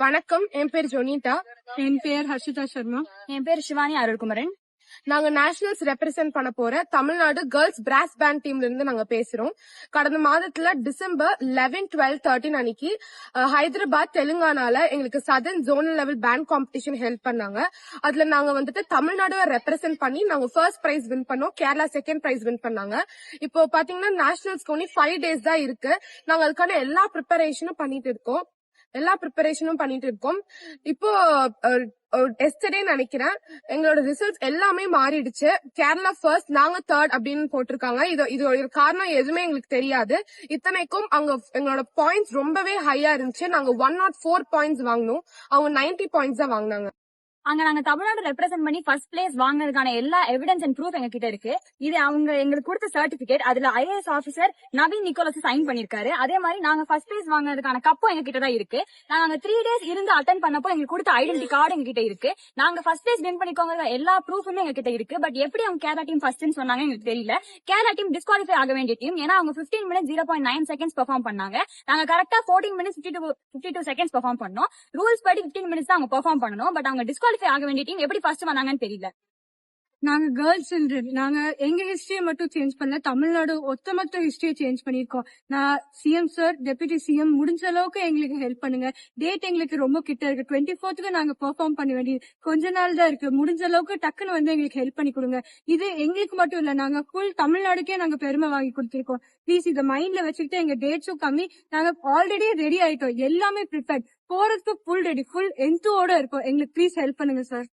வணக்கம். என் பேர் ஜொனிதா. என் பேர் ஹர்ஷிதா சர்மா. என் பேர் சிவானி அருள்குமரன். நாங்க நேஷனல்ஸ் ரெப்ரசென்ட் பண்ண போற தமிழ்நாடு கேர்ள்ஸ் பிராஸ் பேண்ட் டீம்ல இருந்து நாங்க பேசுறோம். கடந்த மாதத்துல டிசம்பர் 11, 12, 13 அன்னைக்கு ஹைதராபாத் தெலுங்கானால எங்களுக்கு southern zonal level band competition help பண்ணாங்க. அதுல நாங்க வந்துட்டு தமிழ்நாடு ரெப்ரசென்ட் பண்ணி நாங்க ஃபர்ஸ்ட் பிரைஸ் வின் பண்ணோம். கேரளா செகண்ட் பிரைஸ் வின் பண்ணாங்க. இப்போ பாத்தீங்கன்னா நேஷனல்ஸ்க்கு ஒன்லி 5 days தான் இருக்கு. நாங்க அதுக்கான எல்லா ப்ரிப்பரேஷனும் பண்ணிட்டு இருக்கோம். இப்போ எஸ்டர்டே நினைக்கிறேன் எங்களோட ரிசல்ட்ஸ் எல்லாமே மாறிடுச்சு. கேரளா ஃபர்ஸ்ட், நாங்க தேர்ட் அப்படின்னு போட்டிருக்காங்க. இது ஒரு காரணம் எதுவுமே எங்களுக்கு தெரியாது. இத்தனைக்கும் அங்க எங்களோட பாயிண்ட்ஸ் ரொம்பவே ஹையா இருந்துச்சு. நாங்க 104 பாயிண்ட்ஸ் வாங்கினோம். அவங்க 90 பாயிண்ட்ஸ் தான் வாங்கினாங்க. அங்க நாங்க தமிழ்நாடு ரெப்ரசென்ட் பண்ணி ஃபர்ஸ்ட் பிளேஸ் வாங்கினதுக்கான எல்லா எவிடன்ஸ் அண்ட் ப்ரூஃப் எங்க கிட்ட இருக்கு. இது அவங்க எங்களுக்கு கொடுத்த சர்டிபிகேட். அதுல IAS officer Naveen Nicholas sign பண்ணிருக்காரு. அதே மாதிரி நாங்க ஃபர்ஸ்ட் பிளேஸ் வாங்கினதுக்கான கப்பும் எங்க கிட்ட தான் இருக்கு. நாங்க அங்க 3 days இருந்து அட்டென்ட் பண்ணப்போ எங்களுக்கு கொடுத்த ஐடென்டி கார்டு எங்க கிட்ட இருக்கு. நாங்க ஃபர்ஸ்ட் பிளேஸ் வின் பண்ணிக்கோங்க எல்லா ப்ரூஃபுமே எங்க கிட்ட இருக்கு. பட் எப்படி அவங்க கேரளா டீம் ஃபர்ஸ்ட்னு சொன்னாங்க எங்களுக்கு தெரியல. கேரளா டீம் டிஸ்குவாலிஃபை ஆக வேண்டிய டீம். ஏன்னா அவங்க 15 minutes 0.9 seconds பெர்ஃபார்ம் பண்ணாங்க. நாங்க கரெக்டா 14 minutes 52 seconds பெர்ஃபார்ம் பண்ணோம். ரூல்ஸ் படி 15 minutes தான் அவங்க பெர்ஃபார்ம் பண்ணணும். பட் அவங்க டிஸ்குவாலிஃபை ஆக வேண்டிய டீம் எப்படி ஃபர்ஸ்ட் வந்தாங்கன்னு தெரியல. நாங்க கேர்ள்ஸ் நாங்க எங்க ஹிஸ்டரியை மட்டும் சேஞ்ச் பண்ணல, தமிழ்நாடு ஒத்தமொத்த ஹிஸ்டரியை சேஞ்ச் பண்ணிருக்கோம். நான் சிஎம் சார், டெபுட்டி சிஎம் முடிஞ்ச அளவுக்கு எங்களுக்கு ஹெல்ப் பண்ணுங்க. டேட் எங்களுக்கு ரொம்ப கிட்ட இருக்கு. 24th நாங்க பெர்ஃபார்ம் பண்ண வேண்டியது கொஞ்ச நாள் தான் இருக்கு. முடிஞ்ச அளவுக்கு டக்குன்னு வந்து எங்களுக்கு ஹெல்ப் பண்ணி கொடுங்க. இது எங்களுக்கு மட்டும் இல்ல, நாங்க ஃபுல் தமிழ்நாடுக்கே நாங்க பெருமை வாங்கி கொடுத்திருக்கோம். ப்ளீஸ் இதை மைண்ட்ல வச்சுக்கிட்டு, எங்க டேட்ஸும் கம்மி, நாங்க ஆல்ரெடி ரெடி ஆயிட்டோம், எல்லாமே ப்ரிப்பேர்ட், போறதுக்கு ஃபுல் ரெடி, ஃபுல் எந்தோட இருக்கோம். எங்களுக்கு ப்ளீஸ் ஹெல்ப் பண்ணுங்க சார்.